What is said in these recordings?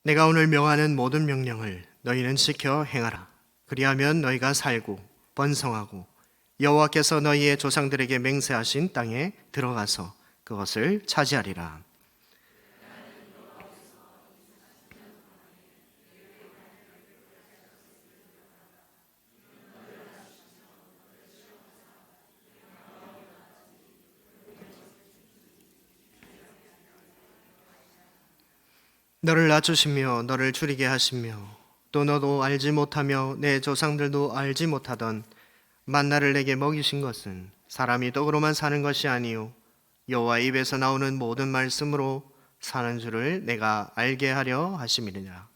내가 오늘 명하는 모든 명령을 너희는 지켜 행하라. 그리하면 너희가 살고 번성하고 여호와께서 너희의 조상들에게 맹세하신 땅에 들어가서 그것을 차지하리라. 너를 낮추시며 너를 줄이게 하시며 또 너도 알지 못하며 내 조상들도 알지 못하던 만나를 내게 먹이신 것은 사람이 떡으로만 사는 것이 아니요 여호와의 입에서 나오는 모든 말씀으로 사는 줄을 내가 알게 하려 하심이니라.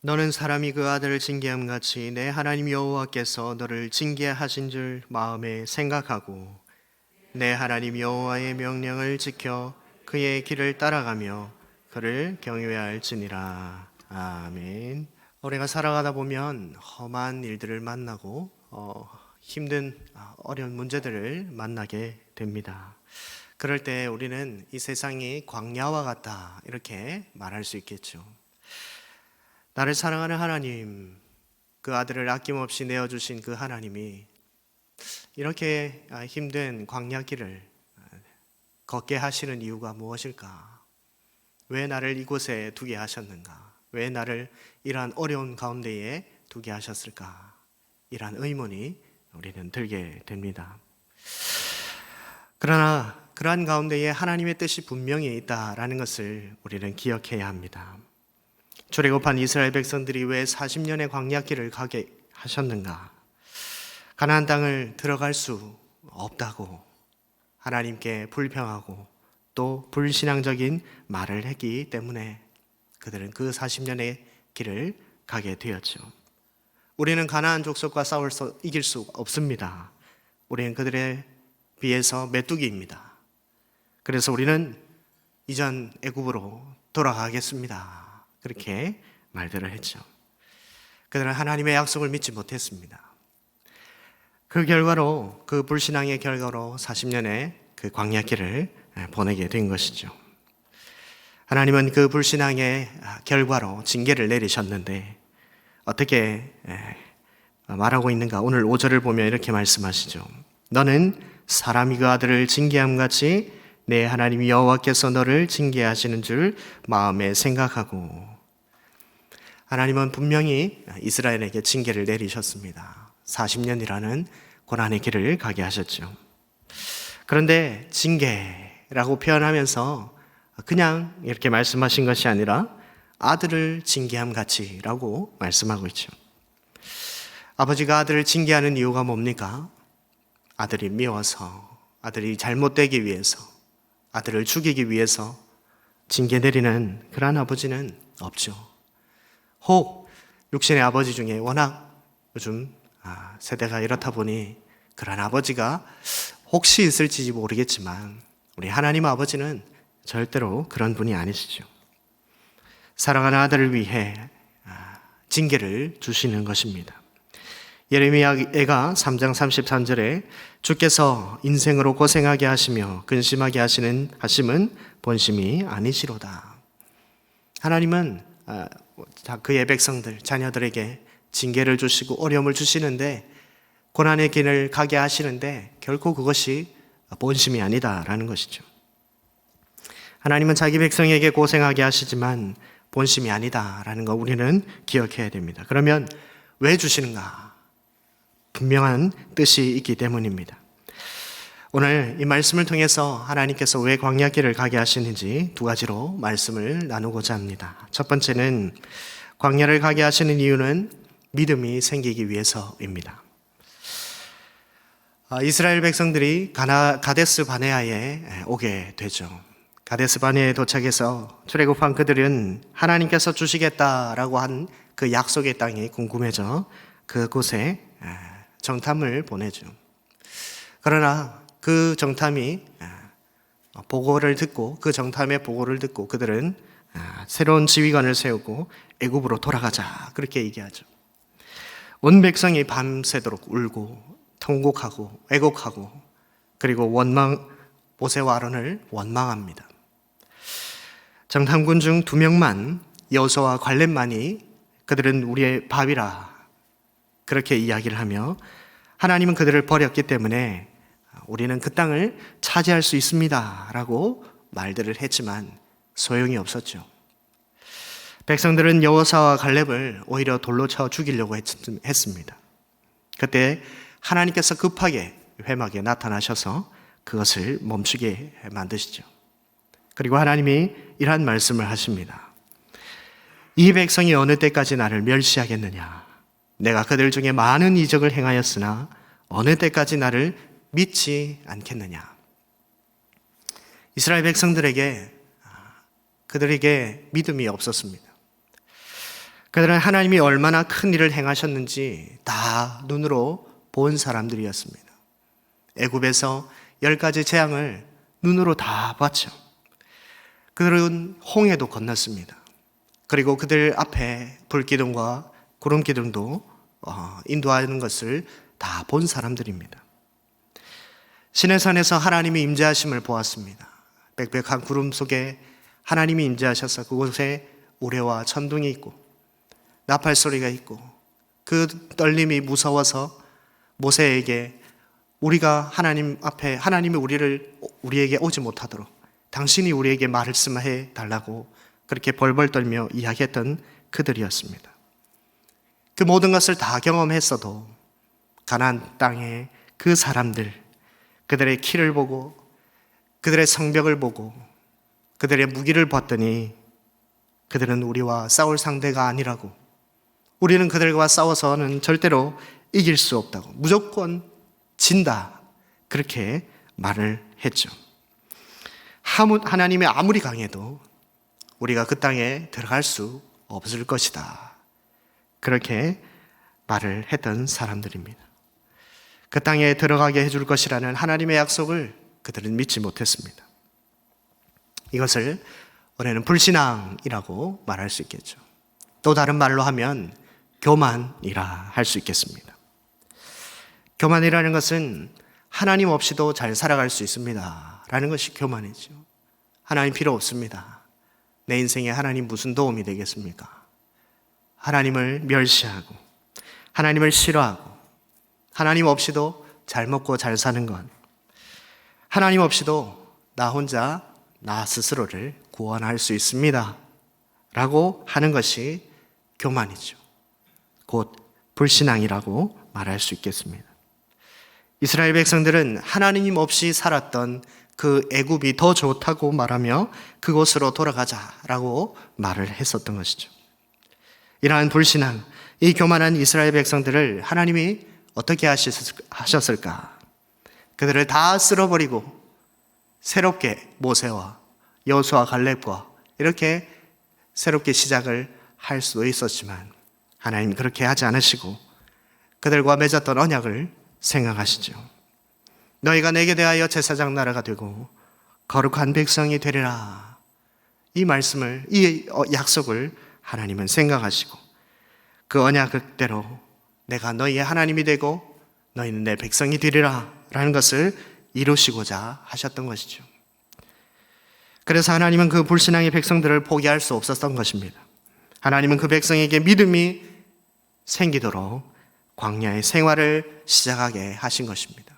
너는 사람이 그 아들을 징계함 같이 내 하나님 여호와께서 너를 징계하신 줄 마음에 생각하고 내 하나님 여호와의 명령을 지켜 그의 길을 따라가며 그를 경외해야 할지니라. 아멘. 우리가 살아가다 보면 험한 일들을 만나고 힘든 어려운 문제들을 만나게 됩니다. 그럴 때 우리는 이 세상이 광야와 같다 이렇게 말할 수 있겠죠. 나를 사랑하는 하나님, 그 아들을 아낌없이 내어주신 그 하나님이 이렇게 힘든 광야길을 걷게 하시는 이유가 무엇일까? 왜 나를 이곳에 두게 하셨는가? 왜 나를 이러한 어려운 가운데에 두게 하셨을까? 이러한 의문이 우리는 들게 됩니다. 그러나 그러한 가운데에 하나님의 뜻이 분명히 있다라는 것을 우리는 기억해야 합니다. 출애굽한 이스라엘 백성들이 왜 40년의 광야길을 가게 하셨는가? 가나안 땅을 들어갈 수 없다고 하나님께 불평하고 또 불신앙적인 말을 했기 때문에 그들은 그 40년의 길을 가게 되었죠. 우리는 가나안 족속과 싸워서 이길 수 없습니다. 우리는 그들에 비해서 메뚜기입니다. 그래서 우리는 이전 애굽으로 돌아가겠습니다. 그렇게 말들을 했죠. 그들은 하나님의 약속을 믿지 못했습니다. 그 결과로, 그 불신앙의 결과로 40년의 그 광야길을 보내게 된 것이죠. 하나님은 그 불신앙의 결과로 징계를 내리셨는데 어떻게 말하고 있는가? 오늘 5절을 보면 이렇게 말씀하시죠. 너는 사람이 그 아들을 징계함 같이 내 하나님 여호와께서 너를 징계하시는 줄 마음에 생각하고. 하나님은 분명히 이스라엘에게 징계를 내리셨습니다. 40년이라는 고난의 길을 가게 하셨죠. 그런데 징계라고 표현하면서 그냥 이렇게 말씀하신 것이 아니라 아들을 징계함 같이라고 말씀하고 있죠. 아버지가 아들을 징계하는 이유가 뭡니까? 아들이 미워서, 아들이 잘못되기 위해서, 아들을 죽이기 위해서 징계 내리는 그러한 아버지는 없죠. 혹 육신의 아버지 중에 워낙 요즘 세대가 이렇다 보니 그러한 아버지가 혹시 있을지 모르겠지만 우리 하나님 아버지는 절대로 그런 분이 아니시죠. 사랑하는 아들을 위해 징계를 주시는 것입니다. 예레미야가 3장 33절에 주께서 인생으로 고생하게 하시며 근심하게 하심은 본심이 아니시로다. 하나님은 그의 백성들, 자녀들에게 징계를 주시고 어려움을 주시는데 고난의 길을 가게 하시는데 결코 그것이 본심이 아니다라는 것이죠. 하나님은 자기 백성에게 고생하게 하시지만 본심이 아니다라는 거 우리는 기억해야 됩니다. 그러면 왜 주시는가? 분명한 뜻이 있기 때문입니다. 오늘 이 말씀을 통해서 하나님께서 왜 광야길을 가게 하시는지 두 가지로 말씀을 나누고자 합니다. 첫 번째는 광야를 가게 하시는 이유는 믿음이 생기기 위해서입니다. 이스라엘 백성들이 가데스 바네아에 오게 되죠. 가데스 바네아에 도착해서 출애굽한 그들은 하나님께서 주시겠다라고 한 그 약속의 땅이 궁금해져 그곳에 정탐을 보내죠. 그러나 그 정탐이 보고를 듣고 그 정탐의 보고를 듣고 그들은 새로운 지휘관을 세우고 애굽으로 돌아가자 그렇게 얘기하죠. 온 백성이 밤새도록 울고 통곡하고 애곡하고 그리고 모세와 아론을 원망합니다. 정탐꾼 중 2명만, 여호수아와 갈렙만이 그들은 우리의 밥이라 그렇게 이야기를 하며 하나님은 그들을 버렸기 때문에 우리는 그 땅을 차지할 수 있습니다 라고 말들을 했지만 소용이 없었죠. 백성들은 여호수아와 갈렙을 오히려 돌로 쳐 죽이려고 했습니다. 그때 하나님께서 급하게 회막에 나타나셔서 그것을 멈추게 만드시죠. 그리고 하나님이 이러한 말씀을 하십니다. 이 백성이 어느 때까지 나를 멸시하겠느냐? 내가 그들 중에 많은 이적을 행하였으나 어느 때까지 나를 믿지 않겠느냐? 이스라엘 백성들에게 그들에게 믿음이 없었습니다. 그들은 하나님이 얼마나 큰 일을 행하셨는지 다 눈으로 본 사람들이었습니다. 애굽에서 10가지 재앙을 눈으로 다 봤죠. 그들은 홍해도 건넜습니다. 그리고 그들 앞에 불기둥과 구름기둥도 인도하는 것을 다 본 사람들입니다. 시내산에서 하나님이 임재하심을 보았습니다. 빽빽한 구름 속에 하나님이 임재하셔서 그곳에 우레와 천둥이 있고 나팔 소리가 있고 그 떨림이 무서워서 모세에게 우리가 하나님 앞에 하나님이 우리에게 오지 못하도록 당신이 우리에게 말씀해 달라고 그렇게 벌벌 떨며 이야기했던 그들이었습니다. 그 모든 것을 다 경험했어도 가나안 땅의 그 사람들, 그들의 키를 보고 그들의 성벽을 보고 그들의 무기를 봤더니 그들은 우리와 싸울 상대가 아니라고, 우리는 그들과 싸워서는 절대로 이길 수 없다고, 무조건 진다, 그렇게 말을 했죠. 하나님이 아무리 강해도 우리가 그 땅에 들어갈 수 없을 것이다, 그렇게 말을 했던 사람들입니다. 그 땅에 들어가게 해줄 것이라는 하나님의 약속을 그들은 믿지 못했습니다. 이것을 우리는 불신앙이라고 말할 수 있겠죠. 또 다른 말로 하면 교만이라 할 수 있겠습니다. 교만이라는 것은 하나님 없이도 잘 살아갈 수 있습니다 라는 것이 교만이죠. 하나님 필요 없습니다. 내 인생에 하나님 무슨 도움이 되겠습니까? 하나님을 멸시하고 하나님을 싫어하고 하나님 없이도 잘 먹고 잘 사는 것, 하나님 없이도 나 혼자 나 스스로를 구원할 수 있습니다 라고 하는 것이 교만이죠. 곧 불신앙이라고 말할 수 있겠습니다. 이스라엘 백성들은 하나님 없이 살았던 그 애굽이 더 좋다고 말하며 그곳으로 돌아가자라고 말을 했었던 것이죠. 이러한 불신앙, 이 교만한 이스라엘 백성들을 하나님이 어떻게 하셨을까? 그들을 다 쓸어버리고 새롭게 모세와 여호수아 갈렙과 이렇게 새롭게 시작을 할 수도 있었지만 하나님 그렇게 하지 않으시고 그들과 맺었던 언약을 생각하시죠. 너희가 내게 대하여 제사장 나라가 되고 거룩한 백성이 되리라. 이 말씀을, 이 약속을 하나님은 생각하시고 그 언약대로 내가 너희의 하나님이 되고 너희는 내 백성이 되리라 라는 것을 이루시고자 하셨던 것이죠. 그래서 하나님은 그 불신앙의 백성들을 포기할 수 없었던 것입니다. 하나님은 그 백성에게 믿음이 생기도록 광야의 생활을 시작하게 하신 것입니다.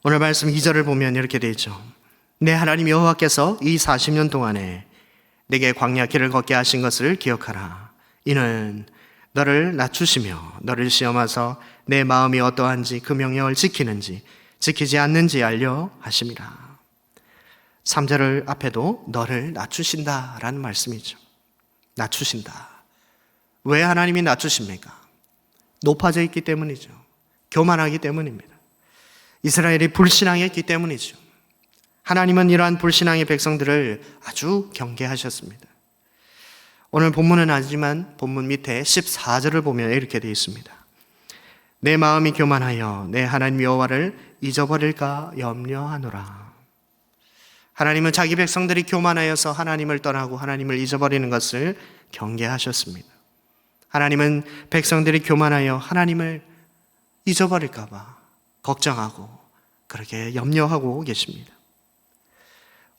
오늘 말씀 2절을 보면 이렇게 되어 있죠. 내 하나님 여호와께서 이 40년 동안에 내게 광야 길을 걷게 하신 것을 기억하라. 이는 너를 낮추시며 너를 시험하사 내 마음이 어떠한지 그 명령을 지키는지 지키지 않는지 알려 하심이라. 3절 앞에도 너를 낮추신다라는 말씀이죠. 낮추신다. 왜 하나님이 낮추십니까? 높아져 있기 때문이죠. 교만하기 때문입니다. 이스라엘이 불신앙했기 때문이죠. 하나님은 이러한 불신앙의 백성들을 아주 경계하셨습니다. 오늘 본문은 아니지만 본문 밑에 14절을 보면 이렇게 되어 있습니다. 내 마음이 교만하여 내 하나님 여호와를 잊어버릴까 염려하노라. 하나님은 자기 백성들이 교만하여서 하나님을 떠나고 하나님을 잊어버리는 것을 경계하셨습니다. 하나님은 백성들이 교만하여 하나님을 잊어버릴까 봐 걱정하고 그렇게 염려하고 계십니다.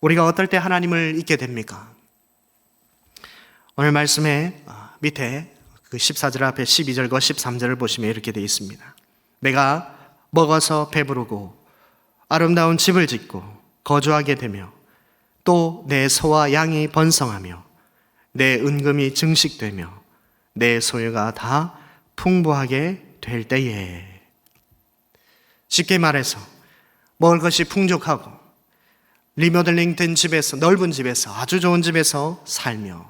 우리가 어떨 때 하나님을 잊게 됩니까? 오늘 말씀에 밑에 그 14절 앞에 12절과 13절을 보시면 이렇게 되어 있습니다. 내가 먹어서 배부르고 아름다운 집을 짓고 거주하게 되며 또 내 소와 양이 번성하며 내 은금이 증식되며 내 소유가 다 풍부하게 될 때에, 쉽게 말해서 먹을 것이 풍족하고 리모델링 된 집에서, 넓은 집에서, 아주 좋은 집에서 살며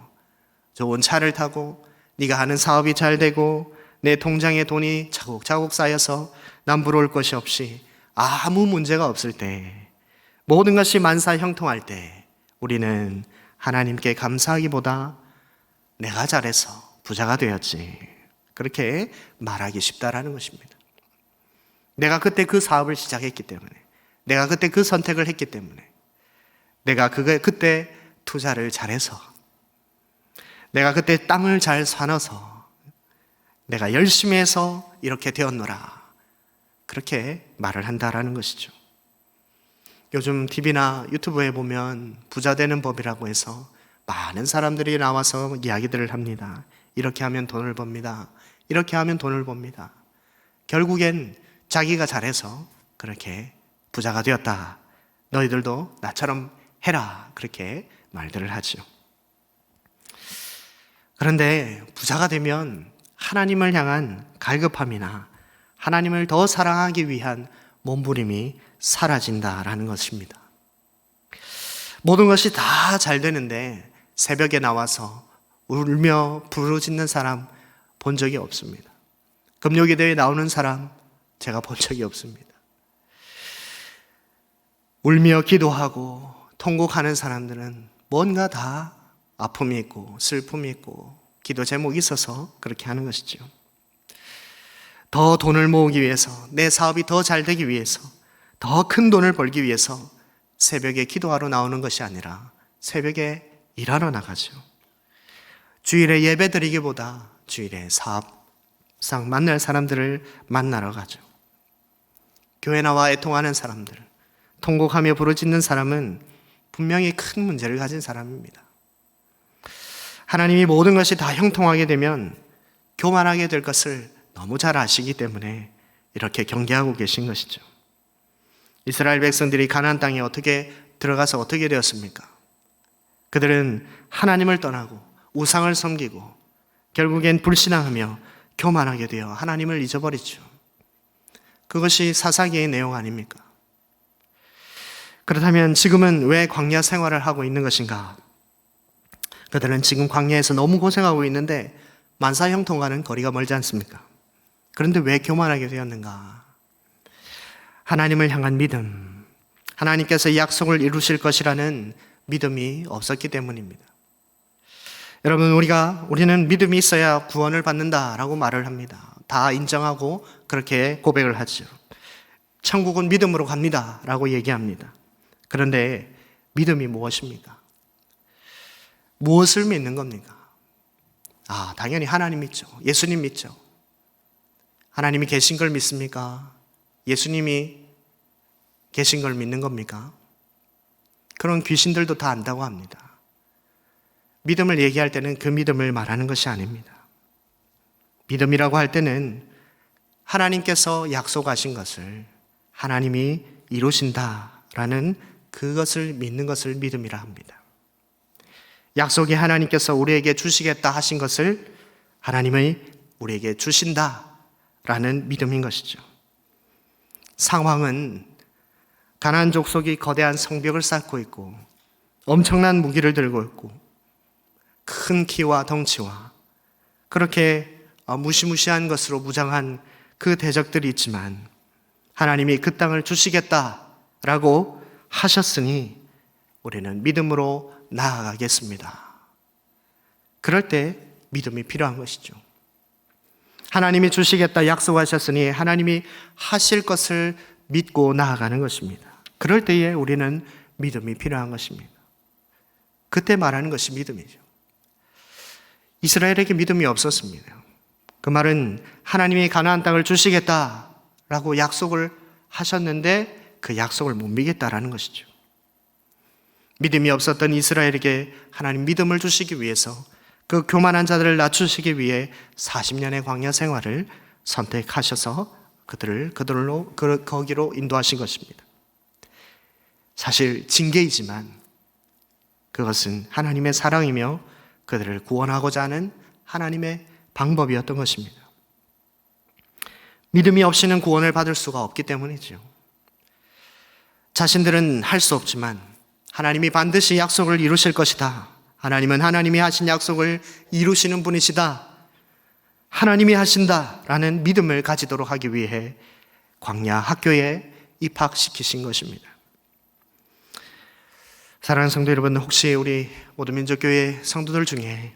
좋은 차를 타고 네가 하는 사업이 잘 되고 내 통장에 돈이 차곡차곡 쌓여서 난 부러울 것이 없이 아무 문제가 없을 때, 모든 것이 만사형통할 때 우리는 하나님께 감사하기보다 내가 잘해서 부자가 되었지, 그렇게 말하기 쉽다라는 것입니다. 내가 그때 그 사업을 시작했기 때문에, 내가 그때 그 선택을 했기 때문에, 내가 그때 투자를 잘해서, 내가 그때 땅을 잘 사놔서, 내가 열심히 해서 이렇게 되었노라, 그렇게 말을 한다라는 것이죠. 요즘 TV나 유튜브에 보면 부자 되는 법이라고 해서 많은 사람들이 나와서 이야기들을 합니다. 이렇게 하면 돈을 법니다. 이렇게 하면 돈을 법니다. 결국엔 자기가 잘해서 그렇게 부자가 되었다, 너희들도 나처럼 해라, 그렇게 말들을 하죠. 그런데 부자가 되면 하나님을 향한 갈급함이나 하나님을 더 사랑하기 위한 몸부림이 사라진다라는 것입니다. 모든 것이 다 잘 되는데 새벽에 나와서 울며 부르짖는 사람 본 적이 없습니다. 금요기도에 나오는 사람 제가 본 적이 없습니다. 울며 기도하고 통곡하는 사람들은 뭔가 다 아픔이 있고 슬픔이 있고 기도 제목이 있어서 그렇게 하는 것이죠. 더 돈을 모으기 위해서, 내 사업이 더 잘 되기 위해서, 더 큰 돈을 벌기 위해서 새벽에 기도하러 나오는 것이 아니라 새벽에 일하러 나가죠. 주일에 예배 드리기보다 주일에 사업상 만날 사람들을 만나러 가죠. 교회 나와 애통하는 사람들, 통곡하며 부르짖는 사람은 분명히 큰 문제를 가진 사람입니다. 하나님이 모든 것이 다 형통하게 되면 교만하게 될 것을 너무 잘 아시기 때문에 이렇게 경계하고 계신 것이죠. 이스라엘 백성들이 가나안 땅에 어떻게 들어가서 어떻게 되었습니까? 그들은 하나님을 떠나고 우상을 섬기고 결국엔 불신앙하며 교만하게 되어 하나님을 잊어버리죠. 그것이 사사기의 내용 아닙니까? 그렇다면 지금은 왜 광야 생활을 하고 있는 것인가? 그들은 지금 광야에서 너무 고생하고 있는데 만사형통과는 거리가 멀지 않습니까? 그런데 왜 교만하게 되었는가? 하나님을 향한 믿음, 하나님께서 약속을 이루실 것이라는 믿음이 없었기 때문입니다. 여러분, 우리는 믿음이 있어야 구원을 받는다라고 말을 합니다. 다 인정하고 그렇게 고백을 하죠. 천국은 믿음으로 갑니다라고 얘기합니다. 그런데 믿음이 무엇입니까? 무엇을 믿는 겁니까? 당연히 하나님 믿죠. 예수님 믿죠. 하나님이 계신 걸 믿습니까? 예수님이 계신 걸 믿는 겁니까? 그런 귀신들도 다 안다고 합니다. 믿음을 얘기할 때는 그 믿음을 말하는 것이 아닙니다. 믿음이라고 할 때는 하나님께서 약속하신 것을 하나님이 이루신다라는 그것을 믿는 것을 믿음이라 합니다. 약속이 하나님께서 우리에게 주시겠다 하신 것을 하나님이 우리에게 주신다라는 믿음인 것이죠. 상황은 가나안 족속이 거대한 성벽을 쌓고 있고 엄청난 무기를 들고 있고 큰 키와 덩치와 그렇게 무시무시한 것으로 무장한 그 대적들이 있지만 하나님이 그 땅을 주시겠다라고 하셨으니 우리는 믿음으로 나아가겠습니다. 그럴 때 믿음이 필요한 것이죠. 하나님이 주시겠다 약속하셨으니 하나님이 하실 것을 믿고 나아가는 것입니다. 그럴 때에 우리는 믿음이 필요한 것입니다. 그때 말하는 것이 믿음이죠. 이스라엘에게 믿음이 없었습니다. 그 말은 하나님이 가나안 땅을 주시겠다라고 약속을 하셨는데 그 약속을 못 믿겠다라는 것이죠. 믿음이 없었던 이스라엘에게 하나님 믿음을 주시기 위해서 그 교만한 자들을 낮추시기 위해 40년의 광야 생활을 선택하셔서 그들로 거기로 인도하신 것입니다. 사실 징계이지만 그것은 하나님의 사랑이며 그들을 구원하고자 하는 하나님의 방법이었던 것입니다. 믿음이 없이는 구원을 받을 수가 없기 때문이죠. 자신들은 할 수 없지만 하나님이 반드시 약속을 이루실 것이다. 하나님은 하나님이 하신 약속을 이루시는 분이시다. 하나님이 하신다라는 믿음을 가지도록 하기 위해 광야 학교에 입학시키신 것입니다. 사랑하는 성도 여러분, 혹시 우리 모두민족교회 성도들 중에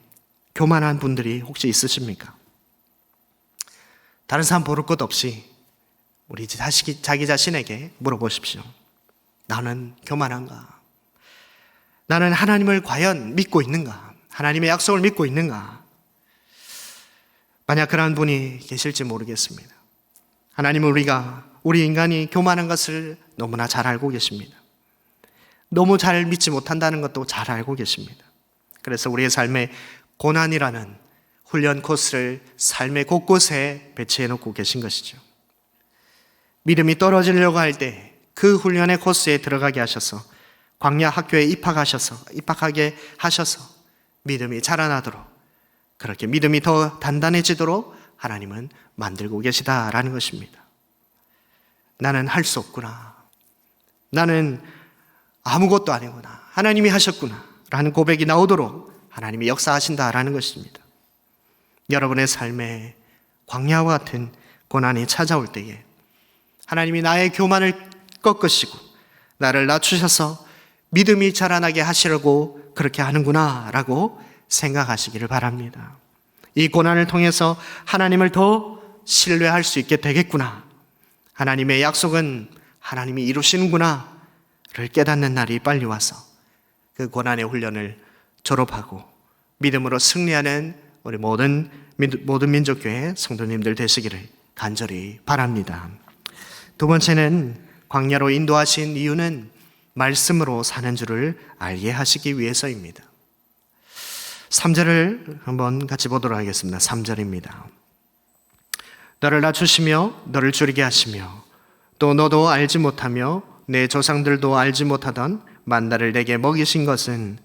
교만한 분들이 혹시 있으십니까? 다른 사람 보를 것 없이 우리 자기 자신에게 물어보십시오. 나는 교만한가? 나는 하나님을 과연 믿고 있는가? 하나님의 약속을 믿고 있는가? 만약 그런 분이 계실지 모르겠습니다. 하나님은 우리 인간이 교만한 것을 너무나 잘 알고 계십니다. 너무 잘 믿지 못한다는 것도 잘 알고 계십니다. 그래서 우리의 삶에 고난이라는 훈련 코스를 삶의 곳곳에 배치해 놓고 계신 것이죠. 믿음이 떨어지려고 할 때 그 훈련의 코스에 들어가게 하셔서 광야 학교에 입학하게 하셔서 믿음이 자라나도록, 그렇게 믿음이 더 단단해지도록 하나님은 만들고 계시다라는 것입니다. 나는 할 수 없구나. 나는 아무것도 아니구나. 하나님이 하셨구나. 라는 고백이 나오도록 하나님이 역사하신다라는 것입니다. 여러분의 삶에 광야와 같은 고난이 찾아올 때에 하나님이 나의 교만을 꺾으시고 나를 낮추셔서 믿음이 자라나게 하시려고 그렇게 하는구나 라고 생각하시기를 바랍니다. 이 고난을 통해서 하나님을 더 신뢰할 수 있게 되겠구나. 하나님의 약속은 하나님이 이루시는구나 를 깨닫는 날이 빨리 와서 그 고난의 훈련을 졸업하고 믿음으로 승리하는 우리 모든 민족교회 성도님들 되시기를 간절히 바랍니다. 두 번째는 광야로 인도하신 이유는 말씀으로 사는 줄을 알게 하시기 위해서입니다. 3절을 한번 같이 보도록 하겠습니다. 3절입니다. 너를 낮추시며 너를 줄이게 하시며 또 너도 알지 못하며 내 조상들도 알지 못하던 만나를 내게 먹이신 것은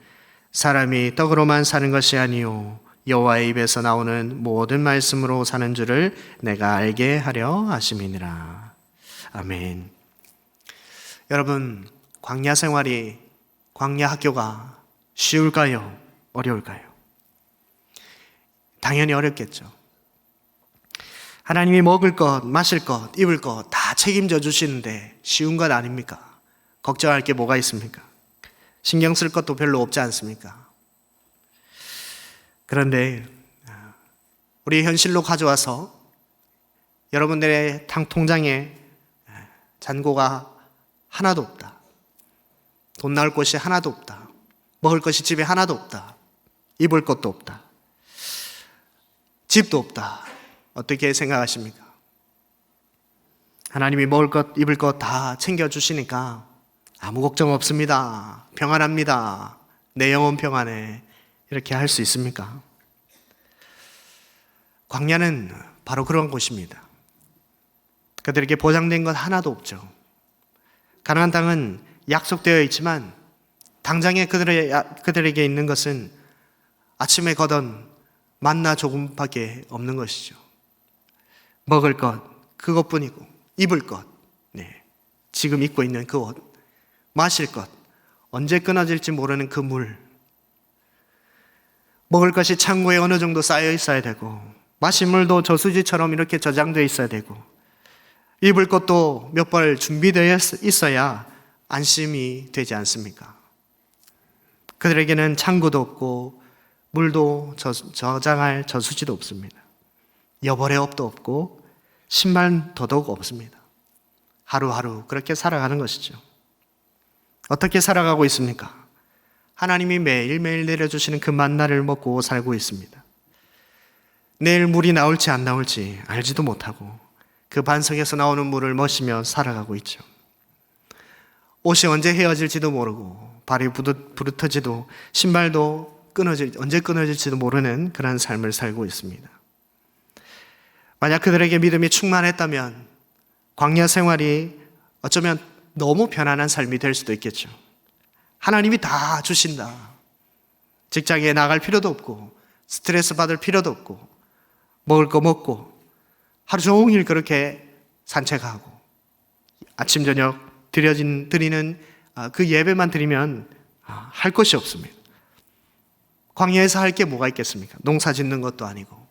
사람이 떡으로만 사는 것이 아니요 여호와의 입에서 나오는 모든 말씀으로 사는 줄을 내가 알게 하려 하심이니라. 아멘. 여러분, 광야 생활이, 광야 학교가 쉬울까요? 어려울까요? 당연히 어렵겠죠. 하나님이 먹을 것, 마실 것, 입을 것 다 책임져 주시는데 쉬운 것 아닙니까? 걱정할 게 뭐가 있습니까? 신경 쓸 것도 별로 없지 않습니까? 그런데 우리 현실로 가져와서 여러분들의 통장에 잔고가 하나도 없다. 돈 나올 곳이 하나도 없다. 먹을 것이 집에 하나도 없다. 입을 것도 없다. 집도 없다. 어떻게 생각하십니까? 하나님이 먹을 것, 입을 것 다 챙겨주시니까 아무 걱정 없습니다. 평안합니다. 내 영혼 평안해. 이렇게 할 수 있습니까? 광야는 바로 그런 곳입니다. 그들에게 보장된 것 하나도 없죠. 가나안 땅은 약속되어 있지만 당장에 그들에게 있는 것은 아침에 거둔 만나 조금밖에 없는 것이죠. 먹을 것 그것뿐이고 입을 것, 지금 입고 있는 그 옷, 마실 것, 언제 끊어질지 모르는 그 물, 먹을 것이 창고에 어느 정도 쌓여 있어야 되고 마실 물도 저수지처럼 이렇게 저장되어 있어야 되고 입을 것도 몇 벌 준비되어 있어야 안심이 되지 않습니까? 그들에게는 창고도 없고 물도 저장할 저수지도 없습니다. 여벌의 업도 없고 신발 더더욱 없습니다. 하루하루 그렇게 살아가는 것이죠. 어떻게 살아가고 있습니까? 하나님이 매일매일 내려주시는 그 만나를 먹고 살고 있습니다. 내일 물이 나올지 안 나올지 알지도 못하고 그 반석에서 나오는 물을 마시며 살아가고 있죠. 옷이 언제 헤어질지도 모르고 발이 부르터지도 신발도 언제 끊어질지도 모르는 그런 삶을 살고 있습니다. 만약 그들에게 믿음이 충만했다면 광야 생활이 어쩌면 너무 편안한 삶이 될 수도 있겠죠. 하나님이 다 주신다. 직장에 나갈 필요도 없고 스트레스 받을 필요도 없고 먹을 거 먹고 하루 종일 그렇게 산책하고 아침 저녁 드리는 그 예배만 드리면 할 것이 없습니다. 광야에서 할 게 뭐가 있겠습니까? 농사 짓는 것도 아니고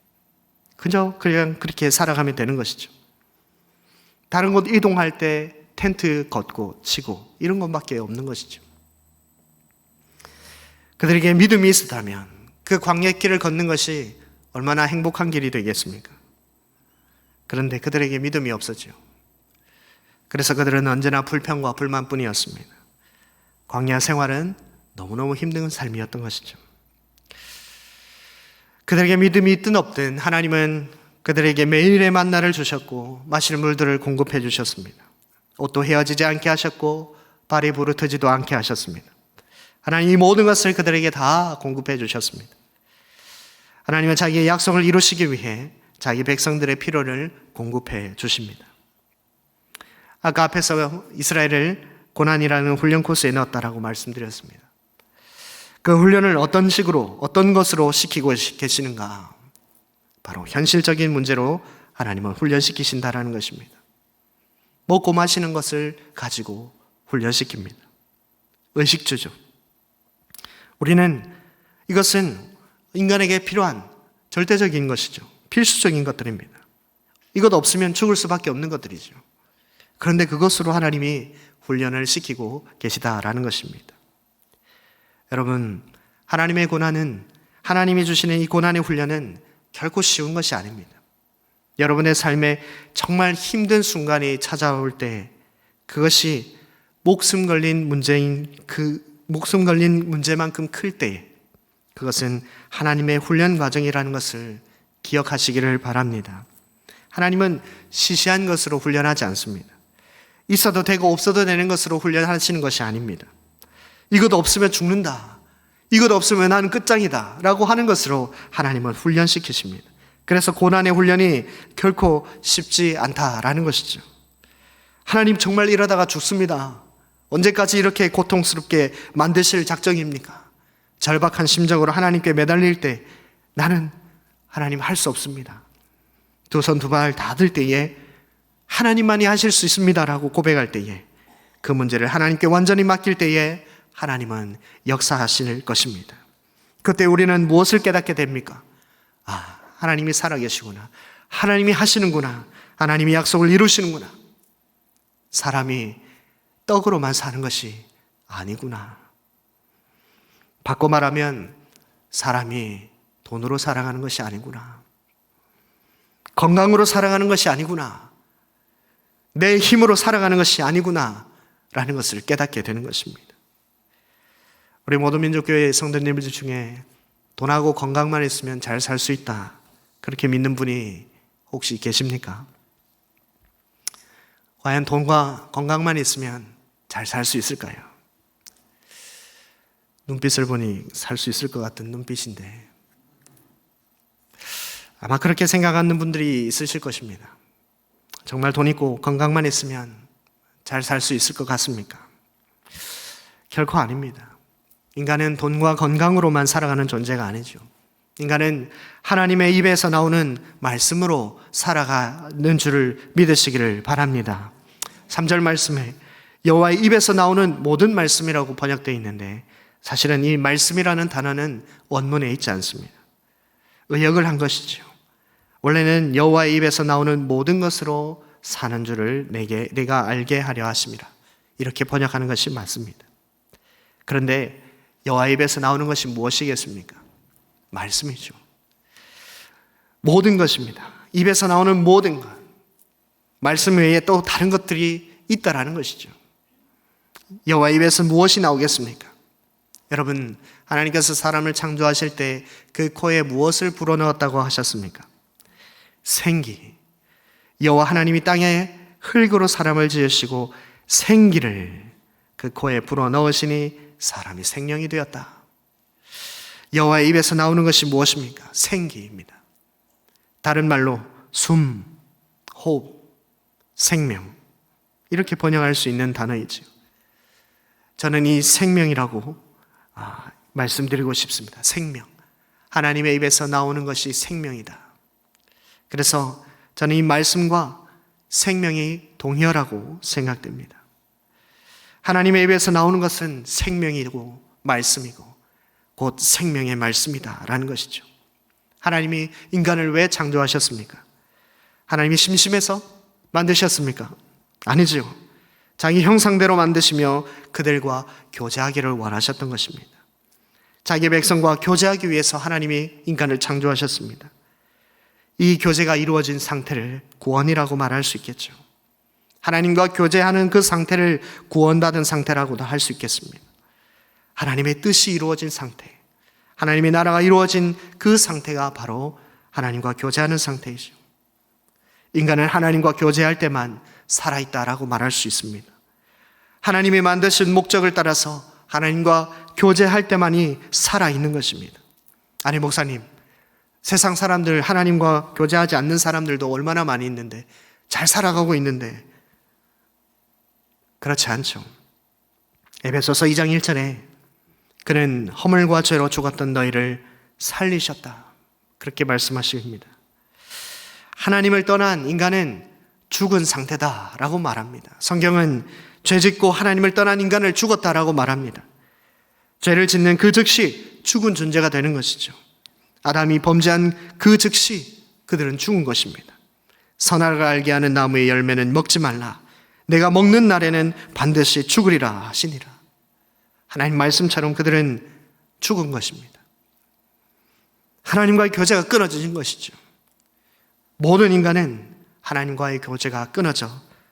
그냥 그렇게 살아가면 되는 것이죠. 다른 곳 이동할 때 텐트 걷고 치고 이런 것밖에 없는 것이죠. 그들에게 믿음이 있었다면 그 광야 길을 걷는 것이 얼마나 행복한 길이 되겠습니까? 그런데 그들에게 믿음이 없었죠. 그래서 그들은 언제나 불평과 불만뿐이었습니다. 광야 생활은 너무너무 힘든 삶이었던 것이죠. 그들에게 믿음이 있든 없든 하나님은 그들에게 매일의 만나를 주셨고 마실 물들을 공급해 주셨습니다. 옷도 헤어지지 않게 하셨고 발이 부르트지도 않게 하셨습니다. 하나님 이 모든 것을 그들에게 다 공급해 주셨습니다. 하나님은 자기의 약속을 이루시기 위해 자기 백성들의 필요를 공급해 주십니다. 아까 앞에서 이스라엘을 고난이라는 훈련 코스에 넣었다라고 말씀드렸습니다. 그 훈련을 어떤 식으로 어떤 것으로 시키고 계시는가? 바로 현실적인 문제로 하나님은 훈련시키신다라는 것입니다. 먹고 마시는 것을 가지고 훈련시킵니다. 의식주죠. 우리는 이것은 인간에게 필요한 절대적인 것이죠. 필수적인 것들입니다. 이것 없으면 죽을 수밖에 없는 것들이죠. 그런데 그것으로 하나님이 훈련을 시키고 계시다라는 것입니다. 여러분, 하나님의 고난은, 하나님이 주시는 이 고난의 훈련은 결코 쉬운 것이 아닙니다. 여러분의 삶에 정말 힘든 순간이 찾아올 때 그것이 목숨 걸린 문제만큼 클 때에 그것은 하나님의 훈련 과정이라는 것을 기억하시기를 바랍니다. 하나님은 시시한 것으로 훈련하지 않습니다. 있어도 되고 없어도 되는 것으로 훈련하시는 것이 아닙니다. 이것 없으면 죽는다. 이것 없으면 나는 끝장이다. 라고 하는 것으로 하나님은 훈련시키십니다. 그래서 고난의 훈련이 결코 쉽지 않다라는 것이죠. 하나님 정말 이러다가 죽습니다. 언제까지 이렇게 고통스럽게 만드실 작정입니까? 절박한 심정으로 하나님께 매달릴 때 나는 하나님 할 수 없습니다. 두 손 두 발 다 들 때에 하나님만이 하실 수 있습니다라고 고백할 때에 그 문제를 하나님께 완전히 맡길 때에 하나님은 역사하실 것입니다. 그때 우리는 무엇을 깨닫게 됩니까? 하나님이 살아계시구나. 하나님이 하시는구나. 하나님이 약속을 이루시는구나. 사람이 떡으로만 사는 것이 아니구나. 바꿔 말하면 사람이 돈으로 살아가는 것이 아니구나. 건강으로 살아가는 것이 아니구나. 내 힘으로 살아가는 것이 아니구나. 라는 것을 깨닫게 되는 것입니다. 우리 모두민족교회 성도님들 중에 돈하고 건강만 있으면 잘 살 수 있다. 그렇게 믿는 분이 혹시 계십니까? 과연 돈과 건강만 있으면 잘 살 수 있을까요? 눈빛을 보니 살 수 있을 것 같은 눈빛인데 아마 그렇게 생각하는 분들이 있으실 것입니다. 정말 돈 있고 건강만 있으면 잘 살 수 있을 것 같습니까? 결코 아닙니다. 인간은 돈과 건강으로만 살아가는 존재가 아니죠. 인간은 하나님의 입에서 나오는 말씀으로 살아가는 줄을 믿으시기를 바랍니다. 3절 말씀에 여호와의 입에서 나오는 모든 말씀이라고 번역되어 있는데 사실은 이 말씀이라는 단어는 원문에 있지 않습니다. 의역을 한 것이죠. 원래는 여호와의 입에서 나오는 모든 것으로 사는 줄을 내가 알게 하려 하심이라. 이렇게 번역하는 것이 맞습니다. 그런데 여호와의 입에서 나오는 것이 무엇이겠습니까? 말씀이죠. 모든 것입니다. 입에서 나오는 모든 것. 말씀 외에 또 다른 것들이 있다라는 것이죠. 여호와의 입에서 무엇이 나오겠습니까? 여러분, 하나님께서 사람을 창조하실 때 그 코에 무엇을 불어넣었다고 하셨습니까? 생기. 여호와 하나님이 땅에 흙으로 사람을 지으시고 생기를 그 코에 불어 넣으시니 사람이 생명이 되었다. 여호와의 입에서 나오는 것이 무엇입니까? 생기입니다. 다른 말로 숨, 호흡, 생명, 이렇게 번역할 수 있는 단어이죠. 저는 이 생명이라고 말씀드리고 싶습니다. 생명. 하나님의 입에서 나오는 것이 생명이다. 그래서 저는 이 말씀과 생명이 동일하고 생각됩니다. 하나님의 입에서 나오는 것은 생명이고 말씀이고 곧 생명의 말씀이다라는 것이죠. 하나님이 인간을 왜 창조하셨습니까? 하나님이 심심해서 만드셨습니까? 아니지요. 자기 형상대로 만드시며 그들과 교제하기를 원하셨던 것입니다. 자기 백성과 교제하기 위해서 하나님이 인간을 창조하셨습니다. 이 교제가 이루어진 상태를 구원이라고 말할 수 있겠죠. 하나님과 교제하는 그 상태를 구원받은 상태라고도 할 수 있겠습니다. 하나님의 뜻이 이루어진 상태, 하나님의 나라가 이루어진 그 상태가 바로 하나님과 교제하는 상태이죠. 인간은 하나님과 교제할 때만 살아있다라고 말할 수 있습니다. 하나님이 만드신 목적을 따라서 하나님과 교제할 때만이 살아있는 것입니다. 아니 목사님, 세상 사람들, 하나님과 교제하지 않는 사람들도 얼마나 많이 있는데 잘 살아가고 있는데 그렇지 않죠. 에베소서 2장 1절에 그는 허물과 죄로 죽었던 너희를 살리셨다, 그렇게 말씀하십니다. 하나님을 떠난 인간은 죽은 상태다라고 말합니다. 성경은 죄짓고 하나님을 떠난 인간을 죽었다라고 말합니다. 죄를 짓는 그 즉시 죽은 존재가 되는 것이죠. 아담이 범죄한 그 즉시 그들은 죽은 것입니다. 선악을 알게 하는 나무의 열매는 먹지 말라. 내가 먹는 날에는 반드시 죽으리라 하시니라. 하나님 말씀처럼 그들은 죽은 것입니다. 하나님과의 교제가 끊어진 것이죠. 모든 인간은 하나님과의 교제가 끊어져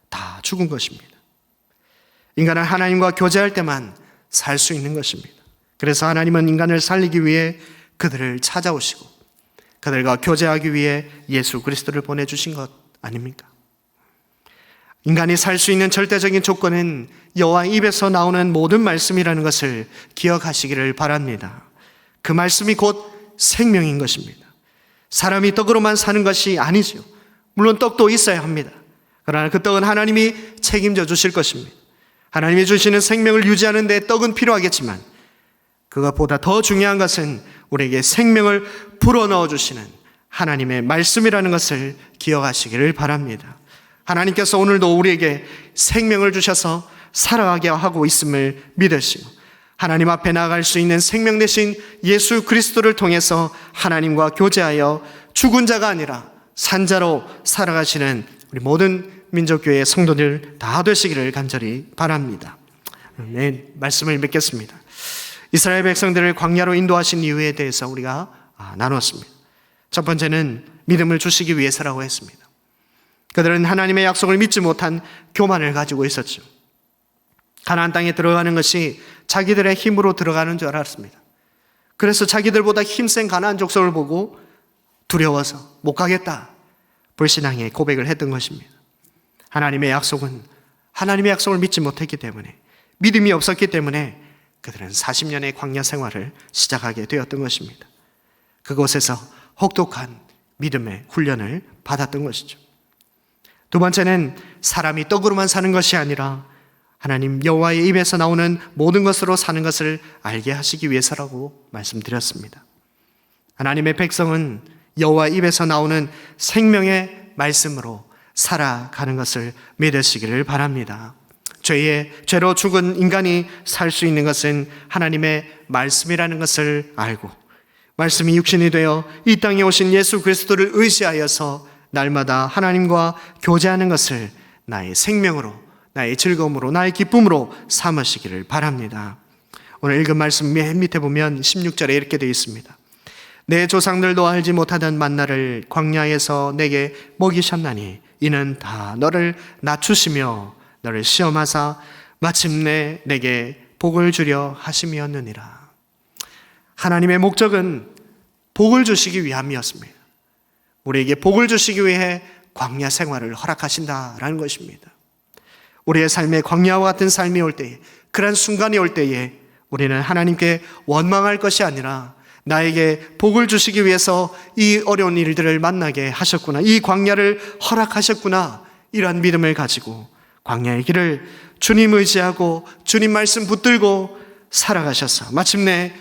다 죽은 것입니다. 인간은 하나님과 교제할 때만 살 수 있는 것입니다. 그래서 하나님은 인간을 살리기 위해 그들을 찾아오시고 그들과 교제하기 위해 예수 그리스도를 보내주신 것 아닙니까? 인간이 살 수 있는 절대적인 조건은 여호와 입에서 나오는 모든 말씀이라는 것을 기억하시기를 바랍니다. 그 말씀이 곧 생명인 것입니다. 사람이 떡으로만 사는 것이 아니죠. 물론 떡도 있어야 합니다. 그러나 그 떡은 하나님이 책임져 주실 것입니다. 하나님이 주시는 생명을 유지하는 데 떡은 필요하겠지만 그것보다 더 중요한 것은 우리에게 생명을 불어넣어 주시는 하나님의 말씀이라는 것을 기억하시기를 바랍니다. 하나님께서 오늘도 우리에게 생명을 주셔서 살아가게 하고 있음을 믿으시고 하나님 앞에 나아갈 수 있는 생명 되신 예수 그리스도를 통해서 하나님과 교제하여 죽은 자가 아니라 산자로 살아가시는 우리 모든 민족교회의 성도들 다 되시기를 간절히 바랍니다. 네, 말씀을 맺겠습니다. 이스라엘 백성들을 광야로 인도하신 이유에 대해서 우리가 나눴습니다. 첫 번째는 믿음을 주시기 위해서라고 했습니다. 그들은 하나님의 약속을 믿지 못한 교만을 가지고 있었죠. 가나안 땅에 들어가는 것이 자기들의 힘으로 들어가는 줄 알았습니다. 그래서 자기들보다 힘센 가나안 족속을 보고 두려워서 못 가겠다, 불신앙의 고백을 했던 것입니다. 하나님의 약속을 믿지 못했기 때문에, 믿음이 없었기 때문에 그들은 40년의 광야 생활을 시작하게 되었던 것입니다. 그곳에서 혹독한 믿음의 훈련을 받았던 것이죠. 두 번째는 사람이 떡으로만 사는 것이 아니라 하나님 여호와의 입에서 나오는 모든 것으로 사는 것을 알게 하시기 위해서라고 말씀드렸습니다. 하나님의 백성은 여호와의 입에서 나오는 생명의 말씀으로 살아가는 것을 믿으시기를 바랍니다. 죄로 죽은 인간이 살 수 있는 것은 하나님의 말씀이라는 것을 알고 말씀이 육신이 되어 이 땅에 오신 예수 그리스도를 의지하여서 날마다 하나님과 교제하는 것을 나의 생명으로, 나의 즐거움으로, 나의 기쁨으로 삼으시기를 바랍니다. 오늘 읽은 말씀 맨 밑에 보면 16절에 이렇게 되어 있습니다. 내 조상들도 알지 못하던 만나를 광야에서 내게 먹이셨나니 이는 다 너를 낮추시며 너를 시험하사 마침내 내게 복을 주려 하심이었느니라. 하나님의 목적은 복을 주시기 위함이었습니다. 우리에게 복을 주시기 위해 광야 생활을 허락하신다라는 것입니다. 우리의 삶에 광야와 같은 삶이 올 때에, 그런 순간이 올 때에 우리는 하나님께 원망할 것이 아니라 나에게 복을 주시기 위해서 이 어려운 일들을 만나게 하셨구나, 이 광야를 허락하셨구나, 이러한 믿음을 가지고 광야의 길을 주님 의지하고 주님 말씀 붙들고 살아가셔서 마침내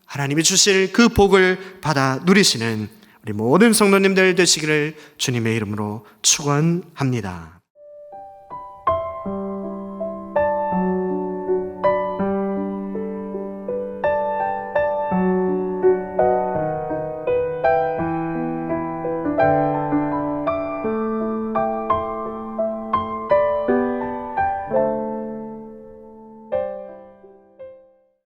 하나님이 주실 그 복을 받아 누리시는 우리 모든 성도님들 되시기를 주님의 이름으로 축원합니다.